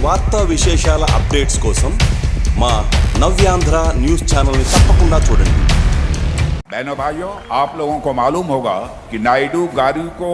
వార్తా విశేషాల అప్డేట్స్ కోసం మా నవ్యాంధ్ర న్యూస్ ఛానల్ని తప్పకుండా చూడండి. बहनों भाइयों, आप लोगों को मालूम होगा कि नायडू गारू को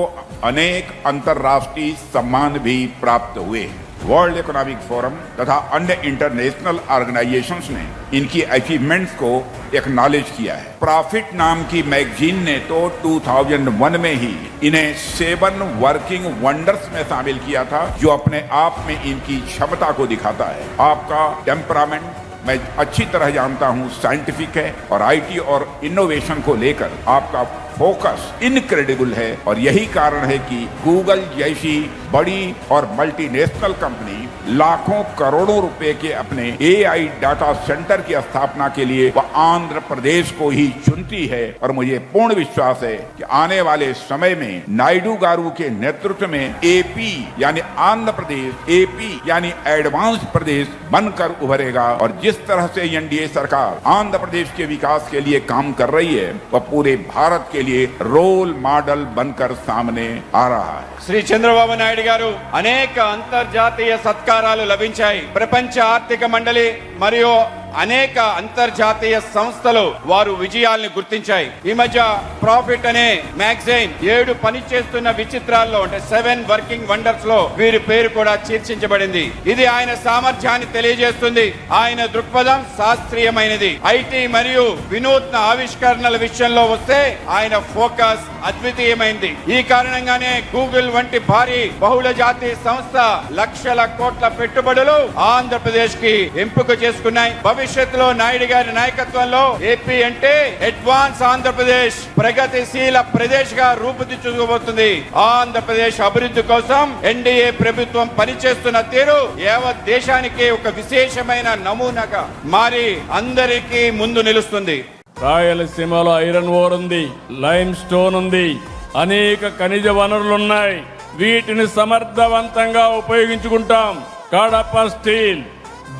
अनेक अंतर्राष्ट्रीय सम्मान भी प्राप्त हुए। वर्ल्ड इकोनॉमिक फोरम तथा अन्य इंटरनेशनल ऑर्गेनाइजेशंस ने इनकी अचीवमेंट्स को एक्नॉलेज किया है। प्रॉफिट नाम की मैगजीन ने तो 2001 में ही इन्हें 7 वर्किंग वंडर्स में शामिल किया था, जो अपने आप में इनकी क्षमता को दिखाता है। आपका टेम्परामेंट मैं अच्छी तरह जानता हूं साइंटिफिक है और आईटी और इनोवेशन को लेकर आपका फोकस इनक्रेडिबल है, और यही कारण है कि गूगल जैसी बड़ी और मल्टीनेशनल कंपनी लाखों करोड़ों रुपए के अपने एआई डाटा सेंटर की स्थापना के लिए वह आंध्र प्रदेश को ही चुनती है। और मुझे पूर्ण विश्वास है कि आने वाले समय में नायडू गारू के नेतृत्व में एपी यानी आंध्र प्रदेश, एपी यानी एडवांस प्रदेश बनकर उभरेगा। और जिस तरह से एनडीए सरकार आंध्र प्रदेश के विकास के लिए काम कर रही है, वह पूरे भारत के लिए రోల్ మోడల్ बनकर सामने आ रहा है. శ్రీ చంద్రబాబు నాయుడు గారు అనేక అంతర్జాతీయ సత్కారాలు లభించాయి. ప్రపంచ ఆర్థిక మండలి మరియు అనేక అంతర్జాతీయ సంస్థలు వారు విజయాలను గుర్తించాయి. ఈ మధ్య ప్రాఫిట్ అనే మ్యాగజైన్ 7 పనిచేస్తున్న విచిత్రాల్లో అంటే 7 వర్కింగ్ వండర్స్ లో వీరి పేరు కూడా చర్చించబడింది. ఇది ఆయన సామర్థ్యాన్ని తెలియజేస్తుంది. ఆయన దృక్పథం శాస్త్రీయమైనది. ఐటీ మరియు వినూత్న ఆవిష్కరణల విషయంలో వస్తే ఆయన ఫోకస్ అద్వితీయమైంది. ఈ కారణంగానే గూగుల్ వంటి భారీ బహుళ జాతీయ సంస్థ లక్షల కోట్ల పెట్టుబడులు ఆంధ్రప్రదేశ్ కి ఎంపిక చేసుకున్నాయి. భవిష్యత్తులో నాయుడు గారి నాయకత్వంలో ఏపీ అంటే అడ్వాన్స్ ఆంధ్రప్రదేశ్, ప్రగతిశీల ప్రదేశ్ గా రూపుదిద్దుకోబోతుంది. ఆంధ్రప్రదేశ్ అభివృద్ధి కోసం ఎన్డీఏ ప్రభుత్వం పనిచేస్తున్న తీరు యావత్ దేశానికి ఒక విశేషమైన నమూనాగా మారి అందరికీ ముందు నిలుస్తుంది. రాయలసీమలో ఐరన్ ఓర్ ఉంది, లైమ్ స్టోన్ ఉంది, అనేక ఖనిజ వనరులున్నాయి. వీటిని సమర్థవంతంగా ఉపయోగించుకుంటాం. కడప స్టీల్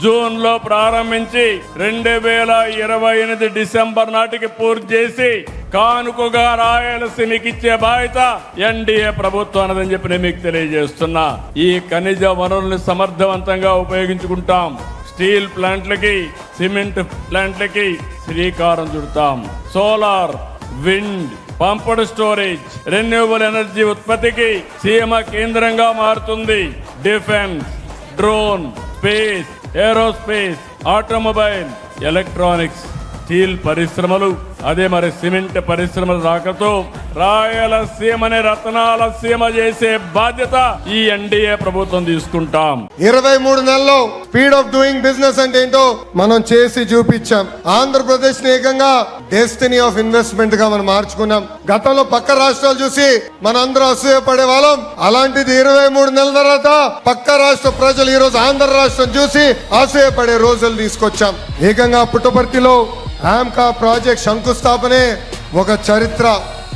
జూన్ లో ప్రారంభించి 2028 డిసెంబర్ నాటికి పూర్తి చేసి కానుకగా రాయలసీమకి ఇచ్చే బాధ్యత ఎన్డీఏ ప్రభుత్వం అన్నదని చెప్పి నేను మీకు తెలియజేస్తున్నా. ఈ ఖనిజ వనరుల్ని సమర్థవంతంగా ఉపయోగించుకుంటాం. స్టీల్ ప్లాంట్లకి, సిమెంట్ ప్లాంట్లకి శ్రీకారం చుడతాం. Solar, wind, pumped storage, renewable energy ఉత్పత్తికి సీమ కేంద్రంగా మారుతుంది. Defence, drone, space, aerospace, automobile, electronics, steel పరిశ్రమలు, అదే మరి సిమెంట్ పరిశ్రమల రాకతో రాయలసీమని రత్నాల సీమ చేసే బాధ్యత ఈ ఎన్డీఏ ప్రభుత్వం తీసుకుంటాం. 23 నెలల్లో స్పీడ్ ఆఫ్ డూయింగ్ బిజినెస్ అంటే ఏంటో మనం చేసి చూపించాం. ఆంధ్రప్రదేశ్ ని ఏకంగా డెస్టినీ ఆఫ్ ఇన్వెస్ట్మెంట్ గా మనం మార్చుకున్నాం. గతంలో పక్క రాష్ట్రాలు చూసి మనందరూ అసూయపడే వాళ్ళం. అలాంటిది 23 నెలల తర్వాత పక్క రాష్ట్ర ప్రజలు ఈ రోజు ఆంధ్ర రాష్ట్రం చూసి అసూయపడే రోజులు తీసుకొచ్చాం. ఏకంగా పుట్టపర్తిలో ఆమ్కా ప్రాజెక్ట్ శంకుస్థాపనే ఒక చరిత్ర.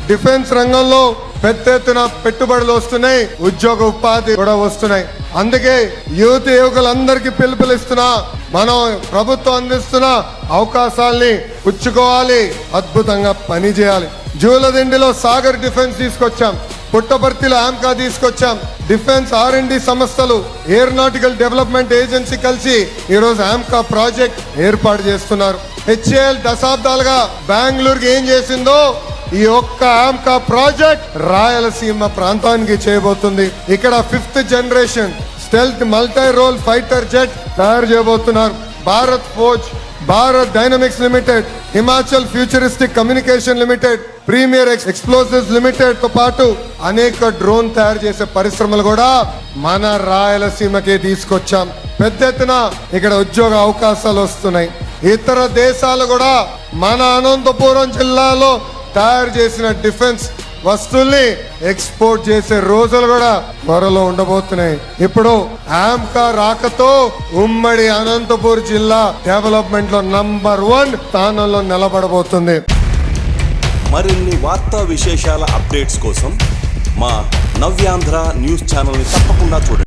డిఫెన్స్ రంగంలో పెద్ద ఎత్తున పెట్టుబడులు వస్తున్నాయి, ఉద్యోగ ఉపాధి కూడా వస్తున్నాయి. అందుకే యువకులందరికీ పిలుపునిస్తున్నా, మనం ప్రభుత్వం అందిస్తున్న అవకాశాల్ని పుచ్చుకోవాలి, అద్భుతంగా పని చేయాలి. జూలదిండిలో సాగర్ డిఫెన్స్ తీసుకొచ్చాం, పుట్టపర్తిలో ఆమ్కా తీసుకొచ్చాం. డిఫెన్స్ R&D సంస్థలు, ఏరోనాటికల్ డెవలప్మెంట్ ఏజెన్సీ కలిసి ఈరోజు ఆమ్కా ప్రాజెక్ట్ ఏర్పాటు చేస్తున్నారు. HAL దశాబ్దాలుగా బెంగళూరుకి ఏం చేసిందో ఈ ఒక్క ఆమ్కా ప్రాజెక్ట్ రాయలసీమ ప్రాంతానికి చేయబోతుంది. ఇక్కడ 5th generation stealth multi role fighter jet తయారు చేయబోతున్నారు. Bharat Forge, Bharat Dynamics Limited, Himachal Futuristic Communication Limited, Premier Explosives Limited తో పాటు అనేక డ్రోన్ తయారు చేసే పరిశ్రమలు కూడా మన రాయలసీమకే తీసుకొచ్చాం. పెద్ద ఎత్తున ఇక్కడ ఉద్యోగ అవకాశాలు వస్తున్నాయి. ఇతర దేశాలు కూడా మన అనంతపురం జిల్లాలో తయారు చేసిన డిఫెన్స్ వస్తువుల్ని ఎక్స్పోర్ట్ చేసే రోజులు కూడా త్వరలో ఉండబోతున్నాయి. ఇప్పుడు ఆమ్కా రాకతో ఉమ్మడి అనంతపూర్ జిల్లా డెవలప్మెంట్ లో నంబర్ 1 స్థానంలో నిలబడబోతుంది. మరిన్ని వార్తా విశేషాల అప్డేట్స్ కోసం మా నవ్యాంధ్ర న్యూస్ ఛానల్ని తప్పకుండా చూడండి.